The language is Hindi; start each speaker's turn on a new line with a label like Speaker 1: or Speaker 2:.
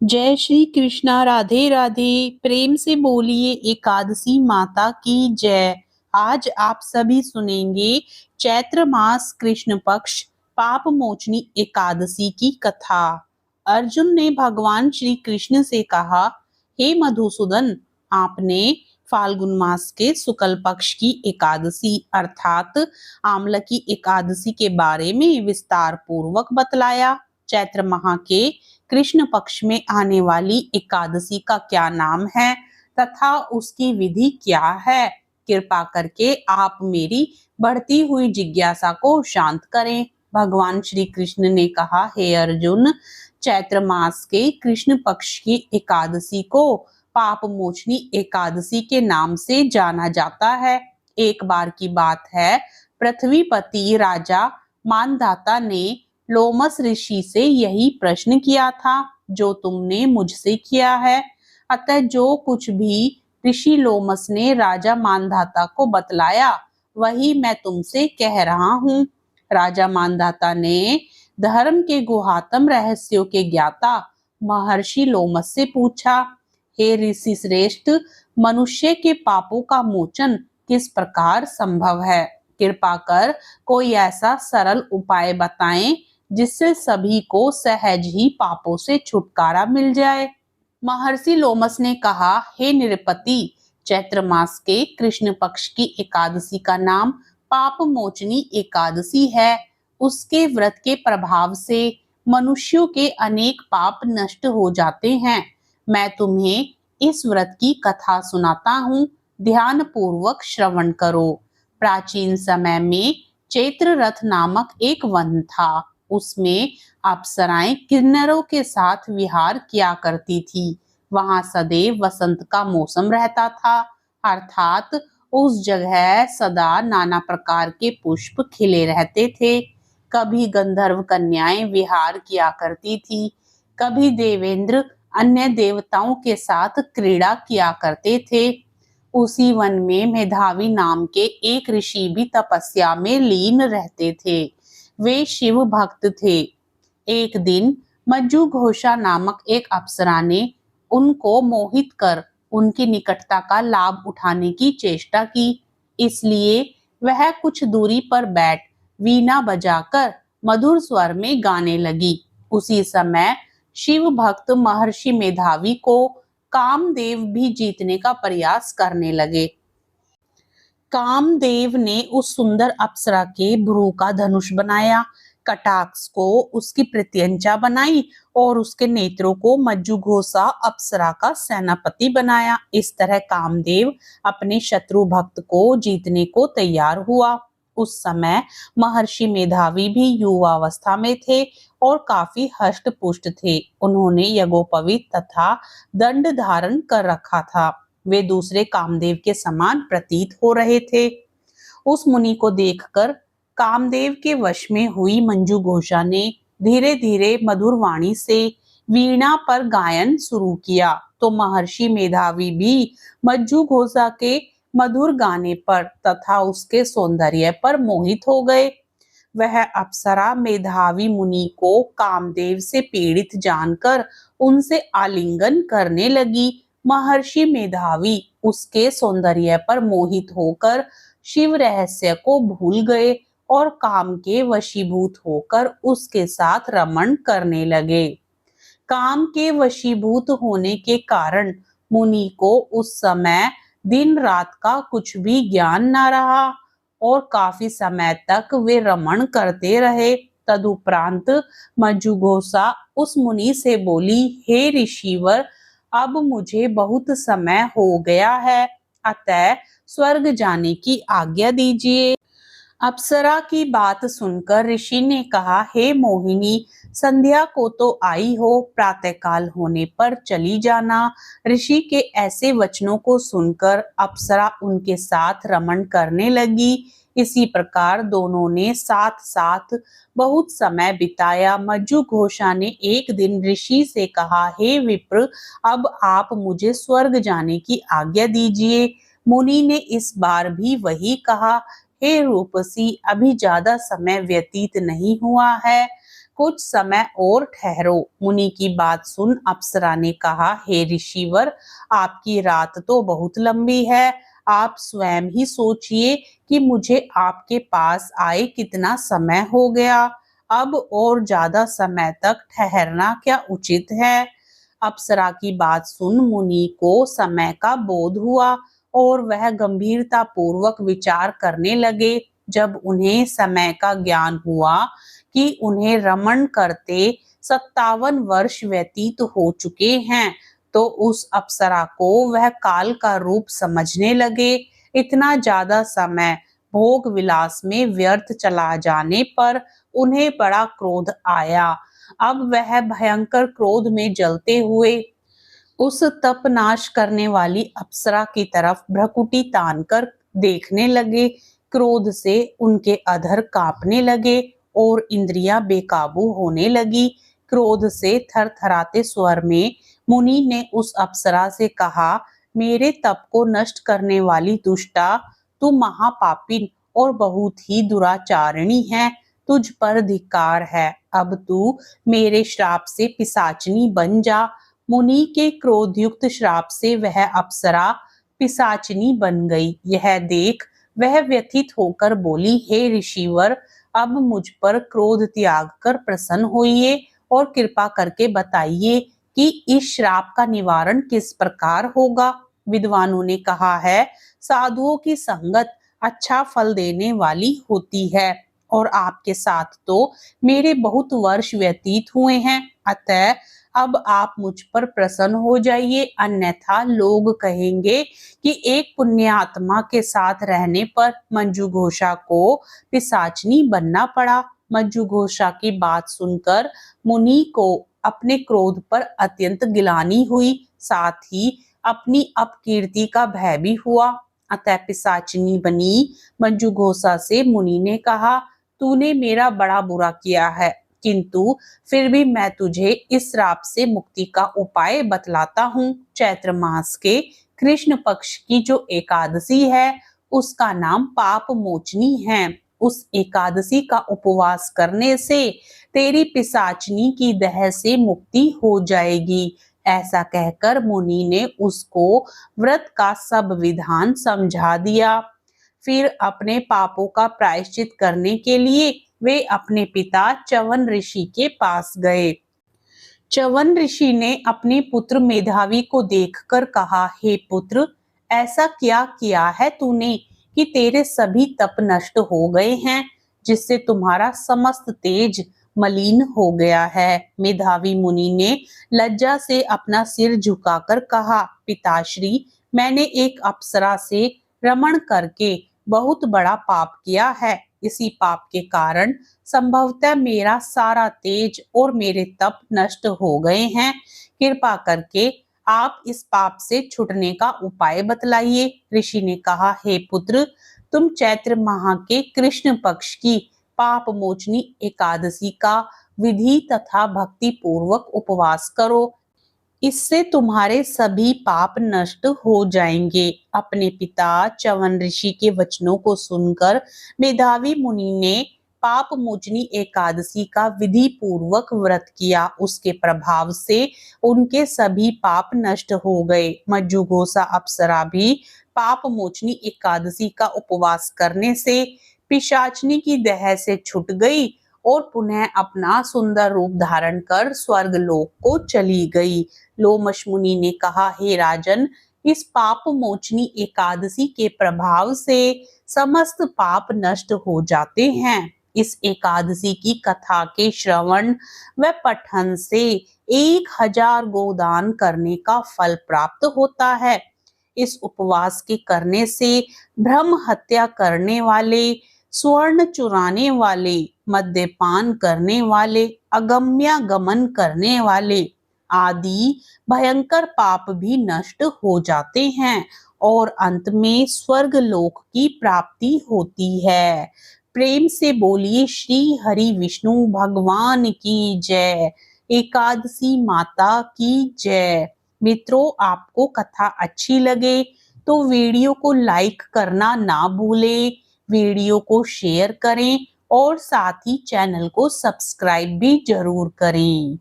Speaker 1: जय श्री कृष्णा। राधे राधे। प्रेम से बोलिए एकादशी माता की जय। आज आप सभी सुनेंगे चैत्र मास कृष्ण पक्ष पाप मोचनी एकादशी की कथा। अर्जुन ने भगवान श्री कृष्ण से कहा, हे मधुसूदन, आपने फाल्गुन मास के शुक्ल पक्ष की एकादशी अर्थात आमलकी एकादशी के बारे में विस्तार पूर्वक बतलाया। चैत्र माह के कृष्ण पक्ष में आने वाली एकादशी का क्या नाम है तथा उसकी विधि क्या है? कृपा करके आप मेरी बढ़ती हुई जिज्ञासा को शांत करें। भगवान श्री कृष्ण ने कहा, हे अर्जुन, चैत्र मास के कृष्ण पक्ष की एकादशी को पाप मोचनी एकादशी के नाम से जाना जाता है। एक बार की बात है, पृथ्वीपति राजा मानधाता ने लोमस ऋषि से यही प्रश्न किया था जो तुमने मुझसे किया है। अतः जो कुछ भी ऋषि लोमस ने राजा मानधाता को बतलाया वही मैं तुमसे कह रहा हूँ। राजा मानधाता ने धर्म के गुहातम रहस्यों के ज्ञाता महर्षि लोमस से पूछा, हे ऋषि श्रेष्ठ, मनुष्य के पापों का मोचन किस प्रकार संभव है? कृपा कर कोई ऐसा सरल उपाय बताएं जिससे सभी को सहज ही पापों से छुटकारा मिल जाए। महर्षि लोमस ने कहा, हे निरपति, चैत्र मास के कृष्ण पक्ष की एकादशी का नाम पाप मोचनी एकादशी है। उसके व्रत के प्रभाव से मनुष्यों के अनेक पाप नष्ट हो जाते हैं। मैं तुम्हें इस व्रत की कथा सुनाता हूँ, ध्यान पूर्वक श्रवण करो। प्राचीन समय में चैत्र रथ नामक एक वन था। उसमें अप्सराएं किन्नरों के साथ विहार किया करती थी। वहां सदैव वसंत का मौसम रहता था, अर्थात उस जगह सदा नाना प्रकार के पुष्प खिले रहते थे। कभी गंधर्व कन्याएं विहार किया करती थी, कभी देवेंद्र अन्य देवताओं के साथ क्रीड़ा किया करते थे। उसी वन में मेधावी नाम के एक ऋषि भी तपस्या में लीन रहते थे। वे शिव भक्त थे। एक दिन मज्जू घोषा नामक एक अप्सरा ने उनको मोहित कर उनकी निकटता का लाभ उठाने की चेष्टा की। इसलिए वह कुछ दूरी पर बैठ वीणा बजाकर मधुर स्वर में गाने लगी। उसी समय शिव भक्त महर्षि मेधावी को कामदेव भी जीतने का प्रयास करने लगे। कामदेव ने उस सुंदर अप्सरा के भ्रू का धनुष बनाया, कटाक्ष को उसकी प्रत्यंचा बनाई और उसके नेत्रों को मज्जुघोषा अप्सरा का सेनापति बनाया। इस तरह कामदेव अपने शत्रु भक्त को जीतने को तैयार हुआ। उस समय महर्षि मेधावी भी युवावस्था में थे और काफी हष्ट पुष्ट थे। उन्होंने यज्ञोपवीत तथा दंड धारण कर रखा था। वे दूसरे कामदेव के समान प्रतीत हो रहे थे। उस मुनि को देखकर कामदेव के वश में हुई मंजू घोषा ने धीरे धीरे मधुर वाणी से वीणा पर गायन शुरू किया तो महर्षि मेधावी भी मंजू घोषा के मधुर गाने पर तथा उसके सौंदर्य पर मोहित हो गए। वह अप्सरा मेधावी मुनि को कामदेव से पीड़ित जानकर उनसे आलिंगन करने लगी। महर्षि मेधावी उसके सौंदर्य पर मोहित होकर शिव रहस्य को भूल गए और काम के वशीभूत होकर उसके साथ रमण करने लगे। काम के वशीभूत होने के कारण मुनि को उस समय दिन रात का कुछ भी ज्ञान न रहा और काफी समय तक वे रमण करते रहे। तदुपरांत मज्जुघोषा उस मुनि से बोली, हे ऋषिवर, अब मुझे बहुत समय हो गया है, अतः स्वर्ग जाने की आज्ञा दीजिए। अप्सरा की बात सुनकर ऋषि ने कहा, हे मोहिनी, संध्या को तो आई हो, प्रातःकाल होने पर चली जाना। ऋषि के ऐसे वचनों को सुनकर अप्सरा उनके साथ रमण करने लगी। इसी प्रकार दोनों ने साथ साथ बहुत समय बिताया। मज्जू घोषा ने एक दिन ऋषि से कहा, हे विप्र, अब आप मुझे स्वर्ग जाने की आज्ञा दीजिए। मुनि ने इस बार भी वही कहा, हे रूपसी, अभी ज्यादा समय व्यतीत नहीं हुआ है, कुछ समय और ठहरो। मुनि की बात सुन अप्सरा ने कहा, हे ऋषिवर, आपकी रात तो बहुत लंबी है। आप स्वयं ही सोचिए कि मुझे आपके पास आए कितना समय हो गया। अब और ज्यादा समय तक ठहरना क्या उचित है? अप्सरा की बात सुन मुनि को समय का बोध हुआ और वह गंभीरता पूर्वक विचार करने लगे। जब उन्हें समय का ज्ञान हुआ कि उन्हें रमण करते 57 वर्ष व्यतीत हो चुके हैं, तो उस अप्सरा को वह काल का रूप समझने लगे। इतना ज्यादा समय भोग विलास में व्यर्थ चला जाने पर उन्हें बड़ा क्रोध आया। अब वह भयंकर क्रोध में जलते हुए उस तप नाश करने वाली अप्सरा की तरफ भ्रकुटी तान कर देखने लगे। क्रोध से उनके अधर कांपने लगे और इंद्रियां बेकाबू होने लगी। क्रोध से थरथराते स्वर में मुनि ने उस अप्सरा से कहा, मेरे तप को नष्ट करने वाली दुष्टा, तू महापापिन और बहुत ही दुराचारिणी है। तुझ पर धिक्कार है। अब तू मेरे श्राप से पिशाचनी बन जा। मुनि के क्रोधयुक्त श्राप से वह अप्सरा पिशाचिनी बन गई। यह देख वह व्यथित होकर बोली, हे ऋषिवर, अब मुझ पर क्रोध त्याग कर प्रसन्न होइए और कृपा करके बताइए कि इस श्राप का निवारण किस प्रकार होगा। विद्वानों ने कहा है, साधुओं की संगत अच्छा फल देने वाली होती है और आपके साथ तो मेरे बहुत वर्ष व्यतीत हुए हैं। अतः अब आप मुझ पर प्रसन्न हो जाइए, अन्यथा लोग कहेंगे कि एक पुण्यात्मा के साथ रहने पर मंजू घोषा को पिशाचनी बनना पड़ा। मंजू घोषा की बात सुनकर मुनि को अपने क्रोध पर अत्यंत गिलानी हुई, साथ ही अपनी अपकीर्ति का भय भी हुआ। अतः पिशाचिनी बनी मंजू घोषा से मुनि ने कहा, तूने मेरा बड़ा बुरा किया है, किंतु फिर भी मैं तुझे इस श्राप से मुक्ति का उपाय बतलाता हूँ। चैत्र मास के कृष्ण पक्ष की जो एकादशी है, उसका नाम पाप मोचनी है। उस एकादशी का उपवास करने से तेरी पिशाचनी की दह से मुक्ति हो जाएगी। ऐसा कहकर मुनि ने उसको व्रत का सब विधान समझा दिया। फिर अपने पापों का प्रायश्चित करने के लिए वे अपने पिता च्यवन ऋषि के पास गए। च्यवन ऋषि ने अपने पुत्र मेधावी को देखकर कहा, हे पुत्र, ऐसा क्या किया है तूने कि तेरे सभी तप नष्ट हो गए हैं, जिससे तुम्हारा समस्त तेज मलिन हो गया है। मेधावी मुनि ने लज्जा से अपना सिर झुकाकर कहा, पिताश्री, मैंने एक अप्सरा से रमण करके बहुत बड़ा पाप किया है। इसी पाप के कारण संभवतः मेरा सारा तेज और मेरे तप नष्ट हो गए हैं। कृपा करके आप इस पाप से छूटने का उपाय बतलाइए। ऋषि ने कहा, हे पुत्र, तुम चैत्र माह के कृष्ण पक्ष की पाप मोचनी एकादशी का विधि तथा भक्ति पूर्वक उपवास करो। इससे तुम्हारे सभी पाप नष्ट हो जाएंगे। अपने पिता च्यवन ऋषि के वचनों को सुनकर मेधावी मुनि ने पाप मोचनी एकादशी का विधि पूर्वक व्रत किया। उसके प्रभाव से उनके सभी पाप नष्ट हो गए। मंजू घोषा अप्सरा भी पाप मोचनी एकादशी का उपवास करने से पिशाचनी की दह से छूट गई और पुनः अपना सुंदर रूप धारण कर स्वर्ग लोक को चली गई। लोमश मुनि ने कहा, हे राजन, इस पाप मोचनी एकादशी के प्रभाव से समस्त पाप नष्ट हो जाते हैं। इस एकादशी की कथा के श्रवण व पठन से 1000 गोदान करने का फल प्राप्त होता है। इस उपवास के करने से ब्रह्म हत्या करने वाले, स्वर्ण चुराने वाले, मद्यपान करने वाले, अगम्यागमन करने वाले आदि भयंकर पाप भी नष्ट हो जाते हैं और अंत में स्वर्ग लोक की प्राप्ति होती है। प्रेम से बोलिए श्री हरि विष्णु भगवान की जय। एकादशी माता की जय। मित्रों, आपको कथा अच्छी लगे तो वीडियो को लाइक करना ना भूलें, वीडियो को शेयर करें और साथ ही चैनल को सब्सक्राइब भी जरूर करें।